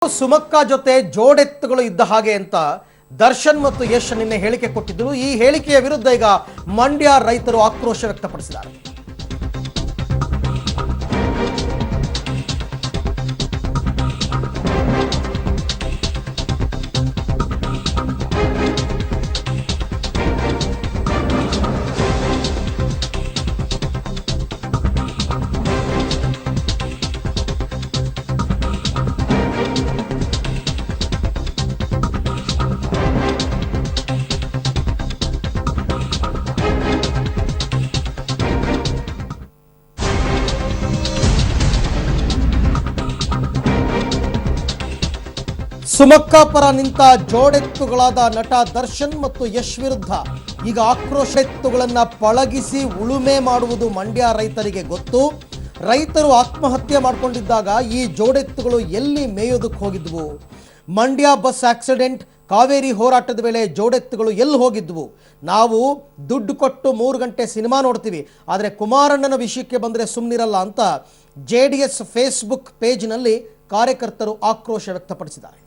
ಸುಮಕ್ಕ ಜೊತೆ ಜೋಡೆತ್ತುಗಳು ಇದ್ದ ಹಾಗೆ ಅಂತ ದರ್ಶನ್ ಮತ್ತು ಯಶ್ ನಿನ್ನೆ ಹೇಳಿಕೆ ಕೊಟ್ಟಿದ್ದರು. ಈ ಹೇಳಿಕೆಯ ವಿರುದ್ಧ ಈಗ ಮಂಡ್ಯ ರೈತರು ಆಕ್ರೋಶ ವ್ಯಕ್ತಪಡಿಸಿದ್ದಾರೆ. ಸುಮಕ್ಕ ಪರ ನಿಂತ ಜೋಡೆತ್ತುಗಳಾದ ನಟ ದರ್ಶನ್ ಮತ್ತು ಯಶ್ ವಿರುದ್ಧ ಈಗ ಆಕ್ರೋಶ ಎತ್ತುಗಳನ್ನ ಪಳಗಿಸಿ ಉಳುಮೆ ಮಾಡುವುದು ಮಂಡ್ಯ ರೈತರಿಗೆ ಗೊತ್ತು. ರೈತರು ಆತ್ಮಹತ್ಯೆ ಮಾಡಿಕೊಂಡಿದ್ದಾಗ ಈ ಜೋಡೆತ್ತುಗಳು ಎಲ್ಲಿ ಮೇಯೋದಕ್ಕೆ ಹೋಗಿದ್ವು? ಮಂಡ್ಯ ಬಸ್ ಆಕ್ಸಿಡೆಂಟ್, ಕಾವೇರಿ ಹೋರಾಟದ ವೇಳೆ ಜೋಡೆತ್ತುಗಳು ಎಲ್ಲಿ ಹೋಗಿದ್ವು? ನಾವು ದುಡ್ಡು ಕೊಟ್ಟು 3 ಗಂಟೆ ಸಿನಿಮಾ ನೋಡ್ತೀವಿ, ಆದರೆ ಕುಮಾರಣ್ಣನ ವಿಷಯಕ್ಕೆ ಬಂದರೆ ಸುಮ್ಮನಿರಲ್ಲ ಅಂತ JDS ಫೇಸ್ಬುಕ್ ಪೇಜ್ನಲ್ಲಿ ಕಾರ್ಯಕರ್ತರು ಆಕ್ರೋಶ ವ್ಯಕ್ತಪಡಿಸಿದ್ದಾರೆ.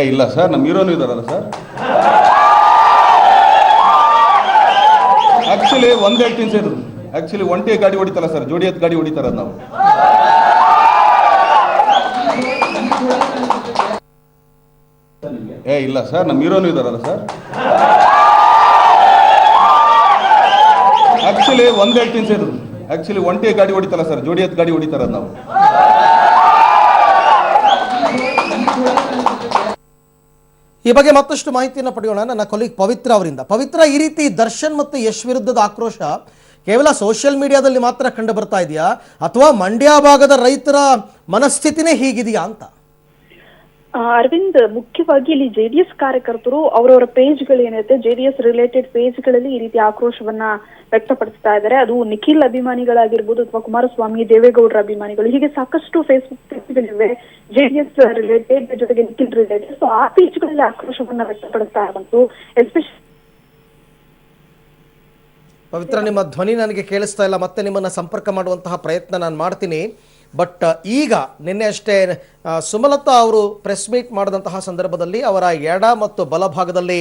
ಇಲ್ಲ ಸರ್, ನಮ್ಮ ಹೀರೋನು ಇದಾರಲ್ಲ ಸರ್. ಆಕ್ಚುಲಿ ಒಂದು ಹೇಳ್ತೀನಿ ಸರ್, ಆಕ್ಚುಲಿ ಒಂಟಿ ಗಾಡಿ ಹೊಡಿತಲ್ಲ ಸರ್, ಜೋಡಿ ಎತ್ತು ಗಾಡಿ ಹೊಡಿತಾರ ನಾವು. ಇಲ್ಲ ಸರ್, ನಮ್ಮ ಹೀರೋನು ಇದಾರಲ್ಲ ಸರ್. ಆಕ್ಚುಲಿ ಒಂದು ಹೇಳ್ತೀನಿ ಸರ್, ಆಕ್ಚುಲಿ ಒಂಟಿ ಗಾಡಿ ಹೊಡಿತಲ್ಲ ಸರ್, ಜೋಡಿ ಎತ್ತು ಗಾಡಿ ಹೊಡಿತಾರ ನಾವು. ಈ ಬಗ್ಗೆ ಮತ್ತಷ್ಟು ಮಾಹಿತಿಯನ್ನು ಪಡೆಯೋಣ ನನ್ನ ಕೊಲೀಗ್ ಪವಿತ್ರ ಅವರಿಂದ. ಪವಿತ್ರ, ಈ ರೀತಿ ದರ್ಶನ್ ಮತ್ತು ಯಶ್ ವಿರುದ್ಧದ ಆಕ್ರೋಶ ಕೇವಲ ಸೋಷಿಯಲ್ ಮೀಡಿಯಾದಲ್ಲಿ ಮಾತ್ರ ಕಂಡು ಬರ್ತಾ ಇದೆಯಾ, ಅಥವಾ ಮಂಡ್ಯ ಭಾಗದ ರೈತರ ಮನಸ್ಥಿತಿನೇ ಹೀಗಿದೆಯಾ ಅಂತ? ಅರವಿಂದ್, ಮುಖ್ಯವಾಗಿ ಇಲ್ಲಿ JDS ಕಾರ್ಯಕರ್ತರು ಅವರವರ ಪೇಜ್ಗಳೇನಿರುತ್ತೆ, JDS ರಿಲೇಟೆಡ್ ಪೇಜ್ಗಳಲ್ಲಿ ಈ ರೀತಿ ಆಕ್ರೋಶವನ್ನ ವ್ಯಕ್ತಪಡಿಸ್ತಾ ಇದ್ದಾರೆ. ಅದು ನಿಖಿಲ್ ಅಭಿಮಾನಿಗಳಾಗಿರ್ಬೋದು ಅಥವಾ ಕುಮಾರಸ್ವಾಮಿ, ದೇವೇಗೌಡರ ಅಭಿಮಾನಿಗಳು, ಹೀಗೆ ಸಾಕಷ್ಟು ಫೇಸ್ಬುಕ್ ಪೇಜ್ಗಳಿವೆ JDS ರಿಲೇಟೆಡ್ ಜೊತೆಗೆ ನಿಖಿಲ್ ರಿಲೇಟೆಡ್. ಸೊ ಆ ಪೇಜ್ಗಳಲ್ಲಿ ಆಕ್ರೋಶವನ್ನ ವ್ಯಕ್ತಪಡಿಸ್ತಾ ಇರುವಂತೂ ಎಸ್ಪೆಷಲಿ. ಪವಿತ್ರ, ನಿಮ್ಮ ಧ್ವನಿ ನನಗೆ ಕೇಳಿಸ್ತಾ ಇಲ್ಲ, ಮತ್ತೆ ನಿಮ್ಮನ್ನ ಸಂಪರ್ಕ ಮಾಡುವಂತಹ ಪ್ರಯತ್ನ ನಾನು ಮಾಡ್ತೀನಿ. ಬಟ್ ಈಗ ನಿನ್ನೆ ಅಷ್ಟೇ ಸುಮಲತಾ ಅವರು ಪ್ರೆಸ್ ಮೀಟ್ ಮಾಡಿದಂತಹ ಸಂದರ್ಭದಲ್ಲಿ ಅವರ ಎಡ ಮತ್ತು ಬಲಭಾಗದಲ್ಲಿ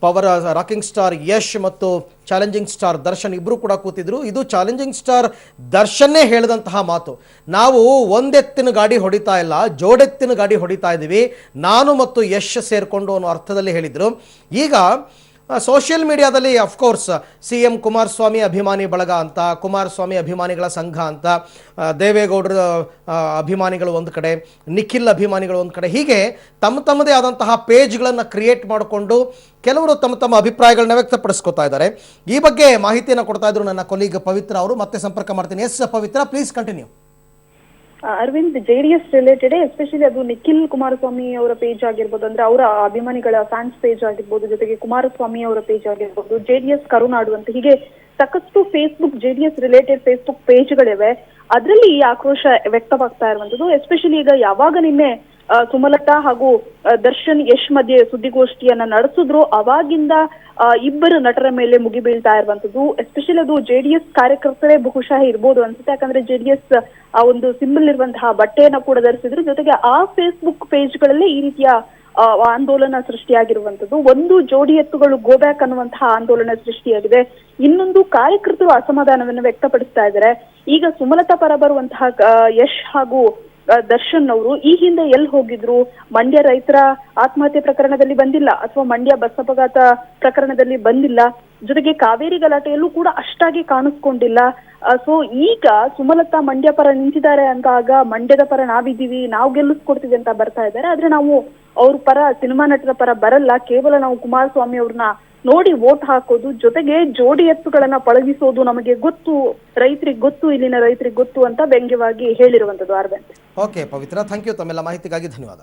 ಪವರ್ ರಾಕಿಂಗ್ ಸ್ಟಾರ್ ಯಶ್ ಮತ್ತು ಚಾಲೆಂಜಿಂಗ್ ಸ್ಟಾರ್ ದರ್ಶನ್ ಇಬ್ಬರು ಕೂಡ ಕೂತಿದ್ರು. ಇದು ಚಾಲೆಂಜಿಂಗ್ ಸ್ಟಾರ್ ದರ್ಶನ್ನೇ ಹೇಳಿದಂತಹ ಮಾತು. ನಾವು ಒಂದೆತ್ತಿನ ಗಾಡಿ ಹೊಡಿತಾ ಇಲ್ಲ, ಜೋಡೆತ್ತಿನ ಗಾಡಿ ಹೊಡಿತಾ ಇದ್ದೀವಿ, ನಾನು ಮತ್ತು ಯಶ್ ಸೇರಿಕೊಂಡು ಅನ್ನೋ ಅರ್ಥದಲ್ಲಿ ಹೇಳಿದರು. ಈಗ ಸೋಷಿಯಲ್ ಮೀಡಿಯಾದಲ್ಲಿ ಅಫ್ಕೋರ್ಸ್ CM ಕುಮಾರಸ್ವಾಮಿ ಅಭಿಮಾನಿ ಬಳಗ ಅಂತ, ಕುಮಾರಸ್ವಾಮಿ ಅಭಿಮಾನಿಗಳ ಸಂಘ ಅಂತ, ದೇವೇಗೌಡರ ಅಭಿಮಾನಿಗಳು ಒಂದು ಕಡೆ, ನಿಖಿಲ್ ಅಭಿಮಾನಿಗಳು ಒಂದು ಕಡೆ, ಹೀಗೆ ತಮ್ಮದೇ ಆದಂತಹ ಪೇಜ್ಗಳನ್ನು ಕ್ರಿಯೇಟ್ ಮಾಡಿಕೊಂಡು ಕೆಲವರು ತಮ್ಮ ಅಭಿಪ್ರಾಯಗಳನ್ನ ವ್ಯಕ್ತಪಡಿಸ್ಕೊತಾ ಇದ್ದಾರೆ. ಈ ಬಗ್ಗೆ ಮಾಹಿತಿಯನ್ನು ಕೊಡ್ತಾ ಇದ್ರು ನನ್ನ ಕೊಲೀಗ್ ಪವಿತ್ರ ಅವರು. ಮತ್ತೆ ಸಂಪರ್ಕ ಮಾಡ್ತೀನಿ. Yes Pavitra, please continue. Aravind, JDS related especially ಅದು ನಿಖಿಲ್ ಕುಮಾರಸ್ವಾಮಿ ಅವರ ಪೇಜ್ ಆಗಿರ್ಬೋದು, ಅಂದ್ರೆ ಅವರ ಅಭಿಮಾನಿಗಳ ಫ್ಯಾನ್ಸ್ ಪೇಜ್ ಆಗಿರ್ಬೋದು, ಜೊತೆಗೆ ಕುಮಾರಸ್ವಾಮಿ ಅವರ ಪೇಜ್ ಆಗಿರ್ಬೋದು, JDS ಕರುನಾಡು ಅಂತ ಹೀಗೆ ಸಾಕಷ್ಟು ಫೇಸ್ಬುಕ್ JDS ರಿಲೇಟೆಡ್ ಫೇಸ್ಬುಕ್ ಪೇಜ್ಗಳಿವೆ. ಅದರಲ್ಲಿ ಈ ಆಕ್ರೋಶ ವ್ಯಕ್ತವಾಗ್ತಾ ಇರುವಂತದ್ದು. ಎಸ್ಪೆಷಲಿ ಈಗ ಯಾವಾಗ ನಿನ್ನೆ ಸುಮಲತಾ ಹಾಗೂ ದರ್ಶನ್ ಯಶ್ ಮಧ್ಯೆ ಸುದ್ದಿಗೋಷ್ಠಿಯನ್ನ ನಡೆಸಿದ್ರು, ಅವಾಗಿಂದ ಇಬ್ಬರು ನಟರ ಮೇಲೆ ಮುಗಿಬೀಳ್ತಾ ಇರುವಂತದ್ದು. ಎಸ್ಪೆಷಲಿ ಅದು JDS ಕಾರ್ಯಕರ್ತರೇ ಬಹುಶಃ ಇರ್ಬೋದು ಅನ್ಸುತ್ತೆ. ಯಾಕಂದ್ರೆ JDS ಆ ಒಂದು ಸಿಂಬಲ್ ಇರುವಂತಹ ಬಟ್ಟೆಯನ್ನ ಕೂಡ ಧರಿಸಿದ್ರು. ಜೊತೆಗೆ ಆ ಫೇಸ್ಬುಕ್ ಪೇಜ್ಗಳಲ್ಲಿ ಈ ರೀತಿಯ ಆಂದೋಲನ ಸೃಷ್ಟಿಯಾಗಿರುವಂತದ್ದು. ಒಂದು, ಜೋಡಿ ಎತ್ತುಗಳು ಗೋ ಬ್ಯಾಕ್ ಅನ್ನುವಂತಹ ಆಂದೋಲನ ಸೃಷ್ಟಿಯಾಗಿದೆ. ಇನ್ನೊಂದು, ಕಾರ್ಯಕರ್ತರು ಅಸಮಾಧಾನವನ್ನು ವ್ಯಕ್ತಪಡಿಸ್ತಾ ಇದ್ದಾರೆ. ಈಗ ಸುಮಲತಾ ಪರ ಬರುವಂತಹ ಯಶ್ ಹಾಗೂ ದರ್ಶನ್ ಅವರು ಈ ಹಿಂದೆ ಎಲ್ಲಿ ಹೋಗಿದ್ರು? ಮಂಡ್ಯ ರೈತರ ಆತ್ಮಹತ್ಯೆ ಪ್ರಕರಣದಲ್ಲಿ ಬಂದಿಲ್ಲ, ಅಥವಾ ಮಂಡ್ಯ ಬಸ್ ಅಪಘಾತ ಪ್ರಕರಣದಲ್ಲಿ ಬಂದಿಲ್ಲ, ಜೊತೆಗೆ ಕಾವೇರಿ ಗಲಾಟೆಯಲ್ಲೂ ಕೂಡ ಅಷ್ಟಾಗಿ ಕಾಣಿಸ್ಕೊಂಡಿಲ್ಲ. ಸೊ ಈಗ ಸುಮಲತಾ ಮಂಡ್ಯ ಪರ ನಿಂತಿದ್ದಾರೆ ಅಂದಾಗ ಮಂಡ್ಯದ ಪರ ನಾವಿದ್ದೀವಿ, ನಾವು ಗೆಲ್ಲಿಸ್ಕೊಡ್ತೀವಿ ಅಂತ ಬರ್ತಾ ಇದ್ದಾರೆ. ಆದ್ರೆ ನಾವು ಅವ್ರ ಪರ, ಸಿನಿಮಾ ನಟರ ಪರ ಬರಲ್ಲ, ಕೇವಲ ನಾವು ಕುಮಾರಸ್ವಾಮಿ ಅವ್ರನ್ನ ನೋಡಿ ವೋಟ್ ಹಾಕೋದು, ಜೊತೆಗೆ ಜೋಡಿ ಎತ್ತುಗಳನ್ನ ಪಳಗಿಸೋದು ನಮಗೆ ಗೊತ್ತು, ರೈತರಿಗೆ ಗೊತ್ತು, ಇಲ್ಲಿನ ರೈತರಿಗೆ ಗೊತ್ತು ಅಂತ ವ್ಯಂಗ್ಯವಾಗಿ ಹೇಳಿರುವಂತದ್ದು. Arvind. Okay Pavitra, thank you. ತಮ್ಮೆಲ್ಲ ಮಾಹಿತಿಗಾಗಿ ಧನ್ಯವಾದ.